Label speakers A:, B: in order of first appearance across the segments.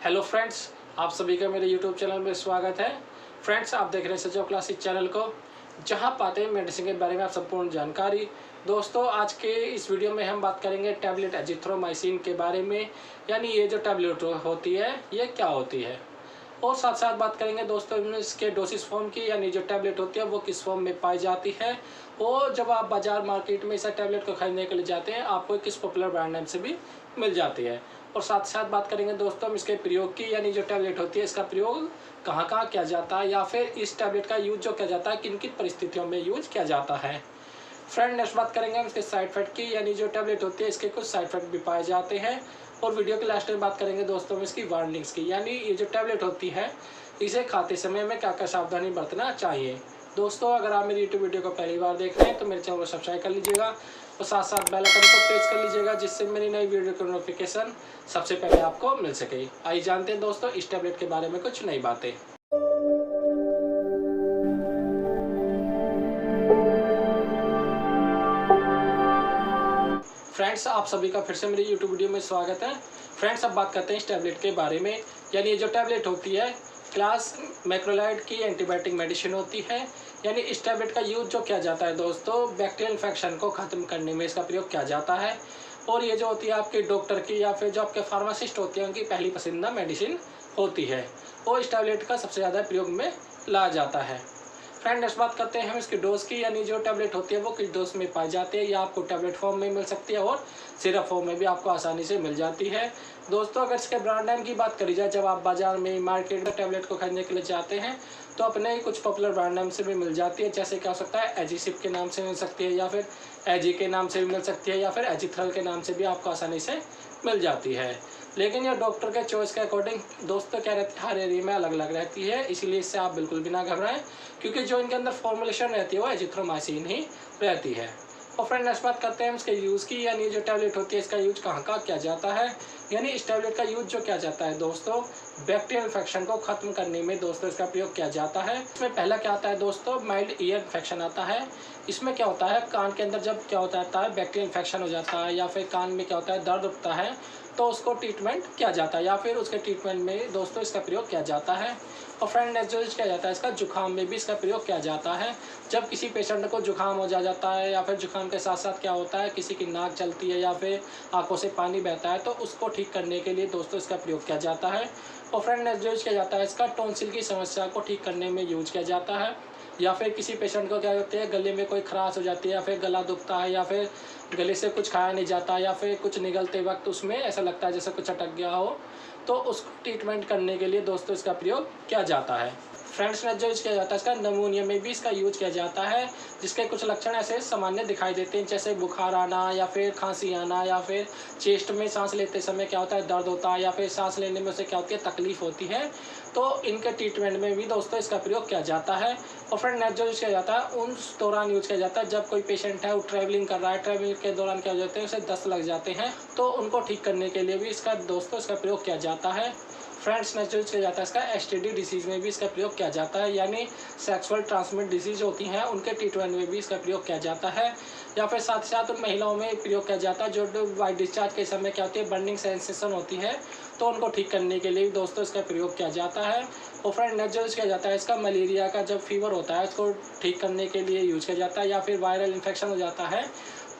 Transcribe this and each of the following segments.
A: Hello friends, आप सभी का मेरे यूट्यूब चैनल में स्वागत है। फ्रेंड्स, आप देख रहे हैं सजो क्लासिक चैनल को, जहां पाते हैं मेडिसिन के बारे में आप संपूर्ण जानकारी। दोस्तों, आज के इस वीडियो में हम बात करेंगे टैबलेट एजिथ्रोमाइसिन के बारे में, यानी ये जो टैबलेट होती है ये क्या होती है, और साथ साथ बात करेंगे दोस्तों इसके डोसिस फॉर्म की, यानी जो टैबलेट होती है वो किस फॉर्म में पाई जाती है, और जब आप बाजार मार्केट में इस टैबलेट को खरीदने के लिए जाते हैं आपको किस पॉपुलर ब्रांड नेम से भी मिल जाती है। और साथ साथ बात करेंगे दोस्तों हम इसके प्रयोग की, यानी जो टैबलेट होती है इसका प्रयोग कहाँ कहाँ किया जाता है, या फिर इस टैबलेट का यूज जो किया जाता है किन किन परिस्थितियों में यूज किया जाता है। फ्रेंड, नेक्स्ट बात करेंगे हम इसके साइड इफेक्ट की, यानी जो टैबलेट होती है इसके कुछ साइड इफेक्ट भी पाए जाते हैं। और वीडियो के लास्ट में बात करेंगे दोस्तों हम इसकी वार्निंग्स की, यानी ये जो टैबलेट होती है इसे खाते समय में क्या क्या सावधानी बरतना चाहिए। दोस्तों, अगर आप मेरी यूट्यूब वीडियो को पहली बार देख रहे हैं तो मेरे चैनल को सब्सक्राइब कर लीजिएगा और साथ साथ बेल आइकन को प्रेस कर लीजिएगा, जिससे मेरी नई वीडियो की नोटिफिकेशन सबसे पहले आपको मिल सके। आइए जानते हैं दोस्तों इस टैबलेट के बारे में कुछ नई बातें। फ्रेंड्स, आप सभी का फिर से मेरी यूट्यूब वीडियो में स्वागत है। फ्रेंड्स, अब बात करते हैं इस टैबलेट के बारे में, यानी ये जो टैबलेट होती है क्लास मैक्रोलाइड की एंटीबायोटिक मेडिसिन होती है। यानी इस टैबलेट का यूज जो किया जाता है दोस्तों बैक्टीरियल इन्फेक्शन को ख़त्म करने में इसका प्रयोग किया जाता है। और ये जो होती है आपके डॉक्टर की या फिर जो आपके फार्मासिस्ट होते हैं उनकी पहली पसंदीदा मेडिसिन होती है, और इस टैबलेट का सबसे ज़्यादा प्रयोग में लाया जाता है। फ्रेंड, नेक्स्ट बात करते हैं हम इसकी डोज की, यानी जो टैबलेट होती है वो किस डोज में पाई जाती है, या आपको टैबलेट फॉर्म में मिल सकती है और सिरप फॉर्म में भी आपको आसानी से मिल जाती है। दोस्तों, अगर इसके ब्रांड नेम की बात करी जाए, जब आप बाजार में मार्केट में टैबलेट को खरीदने के लिए जाते हैं तो अपने ही कुछ पॉपुलर ब्रांड नेम से भी मिल जाती है, जैसे क्या हो सकता है एजिसिप के नाम से मिल सकती है, या फिर एजी के नाम से भी मिल सकती है, या फिर एजिथ्रल के नाम से भी आपको आसानी से मिल जाती है। लेकिन यह डॉक्टर के चॉइस के अकॉर्डिंग दोस्तों क्या रहती है, हर एरिया में अलग अलग रहती है, इसीलिए इससे आप बिल्कुल भी ना घबराएं, क्योंकि जो इनके अंदर फॉर्मुलेशन रहती है वो एजिथ्रोमाइसिन ही रहती है। और फ्रेंड, नेक्स्ट बात करते हैं इसके यूज़ की, यानी जो टैबलेट होती है इसका यूज कहाँ कहाँ किया जाता है। यानी इस टैबलेट का यूज जो किया जाता है दोस्तों बैक्टीरियल इन्फेक्शन को खत्म करने में दोस्तों इसका प्रयोग किया जाता है। इसमें पहला क्या आता है दोस्तों, माइल्ड ईयर इन्फेक्शन आता है। इसमें क्या होता है, कान के अंदर जब क्या होता है बैक्टीरियल इन्फेक्शन हो जाता है, या फिर कान में क्या होता है दर्द उठता है, तो उसको ट्रीटमेंट किया जाता है, या फिर उसके ट्रीटमेंट में दोस्तों इसका प्रयोग किया जाता है। और फ्रेंड, नेक्स्ट जो किया जाता है इसका जुकाम में भी इसका प्रयोग किया जाता है। जब किसी पेशेंट को जुकाम हो जाता है, या फिर जुकाम के साथ साथ क्या होता है किसी की नाक चलती है या फिर आंखों से पानी बहता है, तो उसको ठीक करने के लिए दोस्तों इसका प्रयोग किया जाता है। और फ्रेंड, नेक्स्ट यूज किया जाता है इसका टॉन्सिल की समस्या को ठीक करने में यूज किया जाता है। या फिर किसी पेशेंट को क्या होता है गले में कोई खराश हो जाती है, या फिर गला दुखता है, या फिर गले से कुछ खाया नहीं जाता, या फिर कुछ निगलते वक्त उसमें ऐसा लगता है जैसे कुछ अटक गया हो, तो उसको ट्रीटमेंट करने के लिए दोस्तों इसका प्रयोग किया जाता है। फ्रेंड्स, नेक्स्ट जो यूज किया जाता है इसका नमूनिया में भी इसका यूज किया जाता है, जिसके कुछ लक्षण ऐसे सामान्य दिखाई देते हैं, जैसे बुखार आना, या फिर खांसी आना, या फिर चेस्ट में सांस लेते समय क्या होता है दर्द होता है, या फिर सांस लेने में उसे क्या होती है तकलीफ होती है, तो इनके ट्रीटमेंट में भी दोस्तों इसका प्रयोग किया जाता है। और फ्रेंड, नेक्स्ट जो यूज किया जाता है उस दौरान यूज किया जाता है जब कोई पेशेंट है वो ट्रैवलिंग कर रहा है, ट्रैवलिंग के दौरान क्या हो जाते हैं उसे दस्त लग जाते हैं, तो उनको ठीक करने के लिए भी इसका दोस्तों इसका प्रयोग किया जाता है। फ्रेंड्स, नेक्स्ट यूज किया जाता है इसका एसटीडी डिसीज़ में भी इसका प्रयोग किया जाता है, यानी सेक्सुअल ट्रांसमिट डिसीज होती हैं उनके ट्रीटमेंट में भी इसका प्रयोग किया जाता है। या फिर साथ साथ उन महिलाओं में प्रयोग किया जाता है जो वाइट डिस्चार्ज के समय क्या होती है बर्निंग सेंसेशन होती है, तो उनको ठीक करने के लिए दोस्तों इसका प्रयोग किया जाता है। और फ्रेंड, नेक्स्ट यूज किया जाता है इसका मलेरिया का जब फीवर होता है उसको ठीक करने के लिए यूज किया जाता है, या फिर वायरल इन्फेक्शन हो जाता है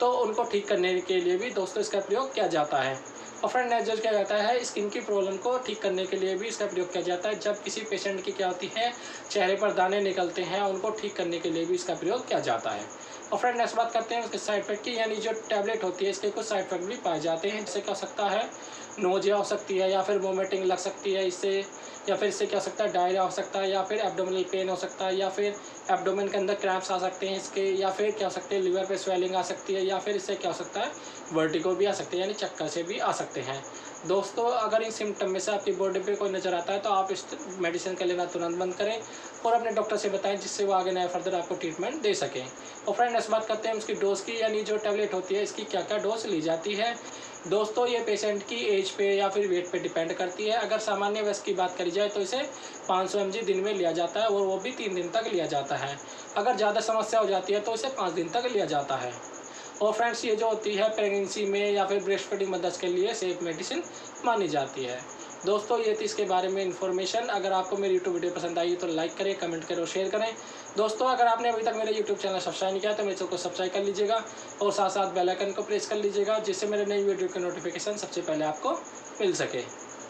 A: तो उनको ठीक करने के लिए भी दोस्तों इसका प्रयोग किया जाता है। और फ्रेंड, नेक्स्ट जो किया जाता है स्किन की प्रॉब्लम को ठीक करने के लिए भी इसका प्रयोग किया जाता है, जब किसी पेशेंट की क्या होती है चेहरे पर दाने निकलते हैं उनको ठीक करने के लिए भी इसका प्रयोग किया जाता है। और फ्रेंड, नेक्स्ट बात करते हैं उसके साइड इफेक्ट की, यानी जो टैबलेट होती है इसके कुछ साइड इफेक्ट भी पाए जाते हैं, जैसे क्या हो सकता है नोजिया हो सकती है, या फिर वोमिटिंग लग सकती है इससे, या फिर इससे क्या हो सकता है डायरिया हो सकता है, या फिर एब्डोमिनल पेन हो सकता है, या फिर एब्डोमेन के अंदर क्रैम्प्स आ सकते हैं इसके, या फिर क्या हो सकते हैं लिवर पे स्वेलिंग आ सकती है, या फिर इससे क्या हो सकता है वर्टिगो भी आ सकते हैं, यानी चक्कर से भी आ सकते हैं। दोस्तों, अगर इन सिम्टम में से आपकी बॉडी पे कोई नज़र आता है तो आप इस मेडिसिन का लेना तुरंत बंद करें और अपने डॉक्टर से बताएं, जिससे वो आगे नया फर्दर आपको ट्रीटमेंट दे सकें। और फ्रेंड, इस बात करते हैं उसकी डोज की, यानी जो टैबलेट होती है इसकी क्या क्या डोज ली जाती है। दोस्तों, ये पेशेंट की एज पे या फिर वेट पे डिपेंड करती है। अगर सामान्य वयस्क की बात करी जाए तो इसे 500 mg दिन में लिया जाता है, और वो भी 3 दिन तक लिया जाता है। अगर ज़्यादा समस्या हो जाती है तो इसे 5 दिन तक लिया जाता है। और फ्रेंड्स, ये जो होती है प्रेगनेंसी में या फिर ब्रेस्ट फीडिंग मदर्स के लिए सेफ मेडिसिन मानी जाती है। दोस्तों ये थी इसके बारे में इन्फॉर्मेशन। अगर आपको मेरी यूट्यूब वीडियो पसंद आई तो लाइक करें, कमेंट करें और शेयर करें। दोस्तों अगर आपने अभी तक मेरे यूट्यूब चैनल सब्सक्राइब नहीं किया तो मेरे चैनल को सब्सक्राइब कर लीजिएगा और साथ साथ बेल आइकन को प्रेस कर लीजिएगा, जिससे मेरे नई वीडियो की नोटिफिकेशन सबसे पहले आपको मिल सके।